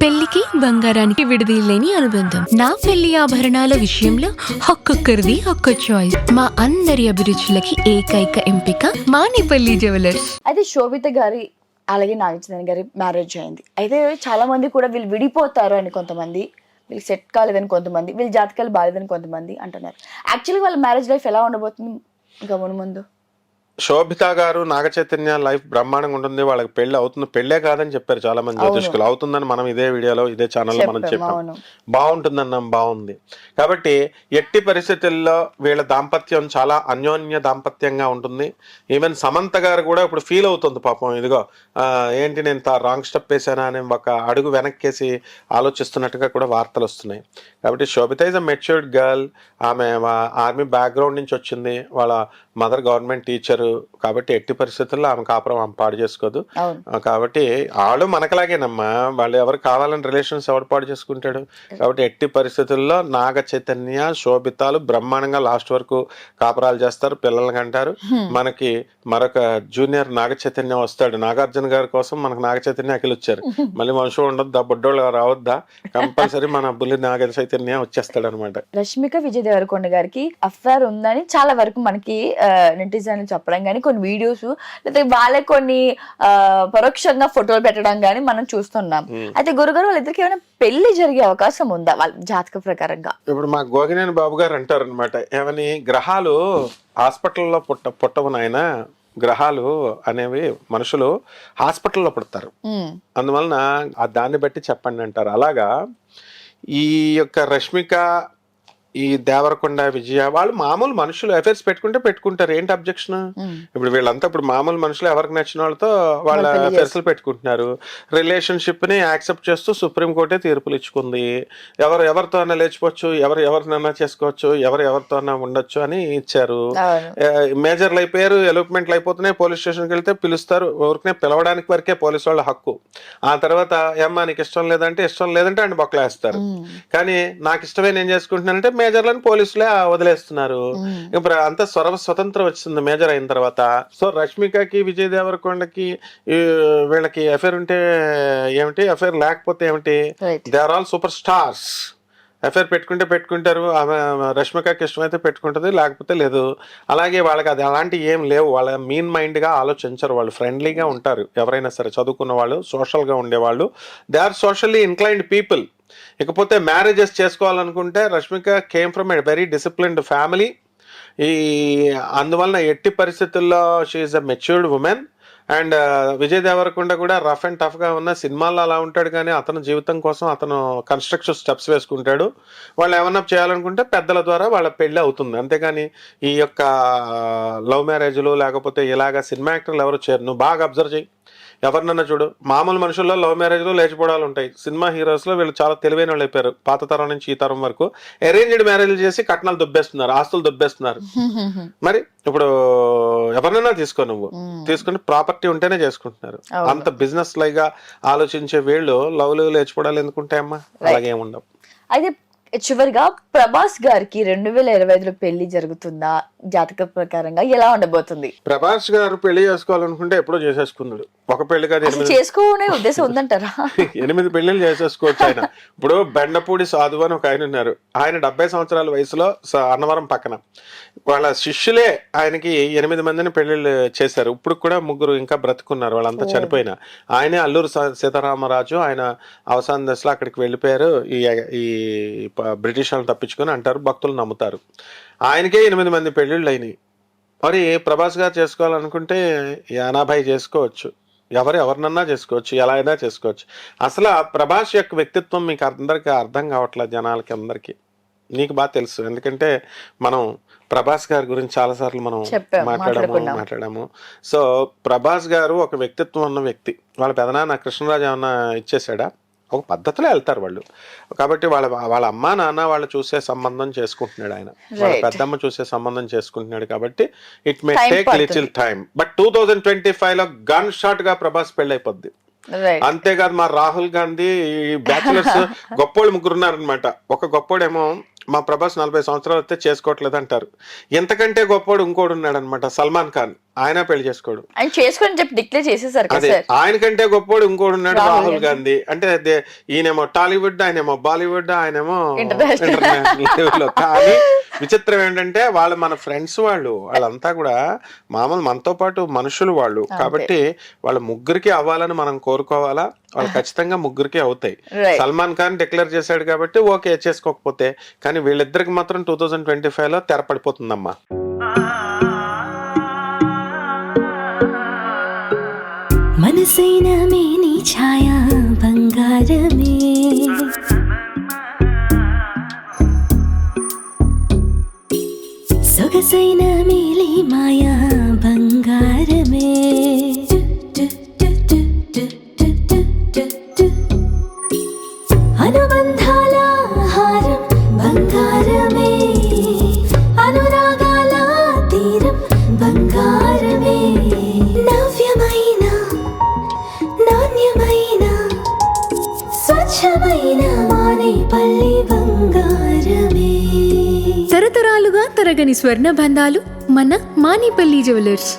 పెళ్లికి బంగారానికి విడదీయలేని అనుబంధం. నా పెళ్లి ఆభరణాల విషయంలో ఒక్కొక్కరిది ఒక్క చాయిస్. మా అందరి అభిరుచులకి ఏకైక ఎంపిక మానిపల్లి జ్యువెలర్స్. అయితే శోభిత గారి అలాగే నాగచైతన్య గారి మ్యారేజ్ అయింది. అయితే చాలా మంది కూడా వీళ్ళు విడిపోతారు అని కొంతమంది, వీళ్ళు సెట్ కాలేదని కొంతమంది, వీళ్ళ జాతకాలు బాలేదని కొంతమంది అంటున్నారు. యాక్చువల్గా వాళ్ళ మ్యారేజ్ లైఫ్ ఎలా ఉండబోతుంది ఇంకా ముందు? శోభిత గారు నాగ చైతన్య లైఫ్ బ్రహ్మాండంగా ఉంటుంది. వాళ్ళకి పెళ్లి అవుతుంది, పెళ్లే కాదని చెప్పారు చాలా మంది జ్యోతిష్కులు. అవుతుందని మనం ఇదే వీడియోలో ఇదే ఛానల్లో మనం చెప్పాం. బాగుంటుందన్నాం, బాగుంది. కాబట్టి ఎట్టి పరిస్థితుల్లో వీళ్ళ దాంపత్యం చాలా అన్యోన్య దాంపత్యంగా ఉంటుంది. ఈవెన్ సమంత గారు కూడా ఇప్పుడు ఫీల్ అవుతుంది పాపం, ఇదిగో ఏంటి నేను రాంగ్ స్టెప్ వేసానా అని ఒక అడుగు వెనక్కేసి ఆలోచిస్తున్నట్టుగా కూడా వార్తలు వస్తున్నాయి. కాబట్టి శోభిత ఇస్ అ మెచ్యూర్డ్ గర్ల్. ఆమె ఆర్మీ బ్యాక్గ్రౌండ్ నుంచి వచ్చింది, వాళ్ళ మదర్ గవర్నమెంట్ టీచరు. కాబట్టి ఎట్టి పరిస్థితుల్లో ఆమె కాపురం ఆమె పాడు చేసుకోదు. కాబట్టి వాళ్ళు మనకలాగేనమ్మా, వాళ్ళు ఎవరు కావాలని రిలేషన్స్ ఎవరు పాడు చేసుకుంటాడు. కాబట్టి ఎట్టి పరిస్థితుల్లో నాగ చైతన్య శోభితాలు బ్రహ్మాండంగా లాస్ట్ వరకు కాపురాలు చేస్తారు, పిల్లలకి అంటారు. మనకి మరొక జూనియర్ నాగ చైతన్య వస్తాడు. నాగార్జున గారి కోసం మనకు నాగ చైతన్య అఖిల్ వచ్చారు. మళ్ళీ వంశం ఉండొద్దా, బొడ్డోళ్ళు రావద్దా, కంపల్సరీ మన బుల్లి నాగ చైతన్య వచ్చేస్తాడు అనమాట. రష్మిక విజయ్ దేవరకొండ గారికి అఫేర్ ఉందని చాలా వరకు మనకి నెటిజన్లు చెప్పడం కానీ, కొన్ని వీడియోస్ లేదా వాళ్ళే కొన్ని పరోక్షంగా ఫోటోలు పెట్టడం కానీ మనం చూస్తున్నాం. అయితే గురుగారు వాళ్ళిద్దరికి ఏమైనా పెళ్లి జరిగే అవకాశం ఉందా వాళ్ళ జాతక ప్రకారంగా? ఇప్పుడు మా గోగినేని బాబు గారు అంటారు అనమాట, ఏమని గ్రహాలు హాస్పిటల్లో పుట్టవు నాయన, గ్రహాలు అనేవి మనుషులు హాస్పిటల్లో పుడతారు, అందువలన దాన్ని బట్టి చెప్పండి అంటారు. అలాగా ఈ యొక్క రష్మిక, ఈ దేవరకొండ, విజయ వాళ్ళు మామూలు మనుషులు అఫైర్స్ పెట్టుకుంటారు. ఏంటి అబ్జెక్షన్? ఇప్పుడు వీళ్ళంతా ఇప్పుడు మామూలు మనుషులు ఎవరికి నచ్చిన వాళ్ళతో వాళ్ళ అఫైర్స్ పెట్టుకుంటున్నారు. రిలేషన్షిప్ ని యాక్సెప్ట్ చేస్తూ సుప్రీంకోర్టే తీర్పులు ఇచ్చుకుంది. ఎవరితో అన్నా లేచిపోవచ్చు, ఎవరినన్నా చేసుకోవచ్చు, ఎవరితో అన్నా ఉండొచ్చు అని ఇచ్చారు. మేజర్లు అయిపోయారు, ఎలోప్మెంట్లు అయిపోతున్నాయి, పోలీస్ స్టేషన్కి వెళ్తే పిలుస్తారు. ఊరికనే పిలవడానికి వరకే పోలీసు వాళ్ళ హక్కు. ఆ తర్వాత ఏమ్మా నీకు ఇష్టం లేదంటే ఆయన బొక్కలేస్తారు. కానీ నాకు ఇష్టమే నేను చేసుకుంటున్నానంటే మేజర్లను పోలీసులే వదిలేస్తున్నారు. ఇప్పుడు అంత స్వతంత్రం వచ్చింది మేజర్ అయిన తర్వాత. సో రష్మికకి, విజయ్ దేవరకొండకి వీళ్ళకి అఫైర్ ఉంటే ఏమిటి, అఫైర్ లేకపోతే ఏమిటి? They are all super stars. Affair పెట్టుకుంటారు. ఆమె రష్మికకి ఇష్టమైతే పెట్టుకుంటుంది, లేకపోతే లేదు. అలాగే వాళ్ళకి అది అలాంటి ఏం లేవు. వాళ్ళ మీన్ మైండ్ గా ఆలోచించరు, వాళ్ళు ఫ్రెండ్లీగా ఉంటారు. ఎవరైనా సరే చదువుకున్న వాళ్ళు, సోషల్ గా ఉండేవాళ్ళు, they are socially inclined people. ఇకపోతే మ్యారేజెస్ చేసుకోవాలనుకుంటే Rashmika came from a very disciplined family. అందువలన ఎట్టి పరిస్థితుల్లో she is a matured women. And Vijay Deverakonda కూడా రఫ్ అండ్ టఫ్ గా ఉన్న సినిమాల్లో అలా ఉంటాడు, కానీ అతను జీవితం కోసం అతను కన్స్ట్రక్షన్ స్టెప్స్ వేసుకుంటాడు. వాళ్ళు ఏమన్నా చేయాలనుకుంటే పెద్దల ద్వారా వాళ్ళ పెళ్లి అవుతుంది. అంతేగాని ఈ యొక్క లవ్ మ్యారేజ్లు లేకపోతే ఇలాగా సినిమా యాక్టర్లు ఎవరు చేయరు. నువ్వు బాగా అబ్జర్వ్ చేయి, ఎవరినన్నా చూడు, మామూలు మనుషుల్లో లవ్ మ్యారేజ్లో లేచిపోవడాలు ఉంటాయి. సినిమా హీరోస్లో వీళ్ళు చాలా తెలివైన వాళ్ళు అయిపోయారు. పాత తరం నుంచి ఈ తరం వరకు అరేంజ్డ్ మ్యారేజ్లు చేసి కట్నాలు దుబ్బేస్తున్నారు, ఆస్తులు దుబ్బేస్తున్నారు. మరి ఇప్పుడు ఎవరినైనా తీసుకుని ప్రాపర్టీ ఉంటేనే చేసుకుంటున్నారు. అంత బిజినెస్ లైగా ఆలోచించే వీళ్ళు లవ్లు లేచిపోవడాలు ఎందుకుంటాయమ్మా? అలాగే ఉండవు. అయితే చివరిగా ప్రభాస్ గారికి 2025లో పెళ్లి జరుగుతుందా? జాతక ప్రకారంగా ఎలా ఉండబోతుంది? ప్రభాస్ గారు పెళ్లి చేసుకోవాలనుకుంటే ఎప్పుడో చేసేసుకున్నాడు. ఒక పెళ్లి కాదు, చేసుకోనే ఉద్దేశం ఉందంటారా? 8 పెళ్లిళ్ళు చేసేసుకోవచ్చు ఆయన. ఇప్పుడు బెండపూడి సాధు అని ఒక ఆయన ఉన్నారు. ఆయన 70 సంవత్సరాల వయసులో అన్నవరం పక్కన వాళ్ళ శిష్యులే ఆయనకి 8 మందిని పెళ్లిళ్ళు చేశారు. ఇప్పుడు కూడా 3 ఇంకా బ్రతుకున్నారు, వాళ్ళంతా చనిపోయిన. ఆయనే అల్లూరు సీతారామరాజు. ఆయన అవసాన దశలో అక్కడికి వెళ్ళిపోయారు. ఈ బ్రిటిష్ వాళ్ళని తప్పించుకొని అంటారు, భక్తులు నమ్ముతారు. ఆయనకే 8 మంది పెళ్లిళ్ళు అయినాయి. మరి ప్రభాస్ గారు చేసుకోవాలనుకుంటే 80 చేసుకోవచ్చు, ఎవరినన్నా చేసుకోవచ్చు, ఎలా అయినా చేసుకోవచ్చు. అసలు ప్రభాస్ యొక్క వ్యక్తిత్వం మీకు అందరికీ అర్థం కావట్లేదు, జనాలకి అందరికీ. నీకు బాగా తెలుసు, ఎందుకంటే మనం ప్రభాస్ గారి గురించి చాలాసార్లు మనం మాట్లాడాము. సో ప్రభాస్ గారు ఒక వ్యక్తిత్వం ఉన్న వ్యక్తి. వాళ్ళ పెదనాన్న కృష్ణరాజు ఏమన్నా ఇచ్చేసాడా? ఒక పద్ధతిలో వెళ్తారు వాళ్ళు. కాబట్టి వాళ్ళ అమ్మా నాన్న వాళ్ళు చూసే సంబంధం చేసుకుంటున్నాడు ఆయన, వాళ్ళ పెద్దమ్మ చూసే సంబంధం చేసుకుంటున్నాడు. కాబట్టి it may take little time. But 2025లో గన్ షాట్ గా ప్రభాస్ పెళ్ళైపోద్ది. అంతేకాదు, మా రాహుల్ గాంధీ ఈ బ్యాచులర్స్ గొప్పోళ్ళు 3 ఉన్నారనమాట. ఒక గొప్పోడేమో మా ప్రభాస్ 40 సంవత్సరాలు వస్తే చేసుకోవట్లేదు అంటారు. ఎంతకంటే గొప్పవాడు ఇంకోడు ఉన్నాడు అనమాట, సల్మాన్ ఖాన్. ఆయన పెళ్లి చేసుకోడు, ఆయన చేసుకొని చెప్పి డిక్లేర్ చేసేసారు కదా అదే సార్. ఆయనకంటే గొప్పవాడు ఇంకోడు ఉన్నాడు, రాహుల్ గాంధీ. అంటే ఈయనేమో టాలీవుడ్, ఆయనేమో బాలీవుడ్, ఆయనేమో ఇంటర్నేషనల్ లెవెల్లో. కానీ విచిత్రం ఏంటంటే వాళ్ళు మన ఫ్రెండ్స్, వాళ్ళంతా కూడా మామూలు మనతో పాటు మనుషులు వాళ్ళు. కాబట్టి వాళ్ళ ముగ్గురికి అవ్వాలని మనం కోరుకోవాలా, వాళ్ళు ఖచ్చితంగా ముగ్గురికి అవుతాయి. సల్మాన్ ఖాన్ డిక్లేర్ చేశాడు కాబట్టి ఓకే చేసుకోకపోతే, కానీ వీళ్ళిద్దరికి మాత్రం 2025 లో తెరపడిపోతుందమ్మా. మనసైన మేని ఛాయా బంగారమే, సొగసైన మేలి మాయా బంగారమే, అనుబంధాల హారం బంగారమే, అనురాగాల తీరం బంగారమే, నవ్యమైన నాణ్యమైన స్వచ్ఛమైన మానేపల్లి బంగారమే. తరతరాలుగా తరగని స్వర్ణ బంధాలు మన మానిపల్లి జ్యువెలర్స్.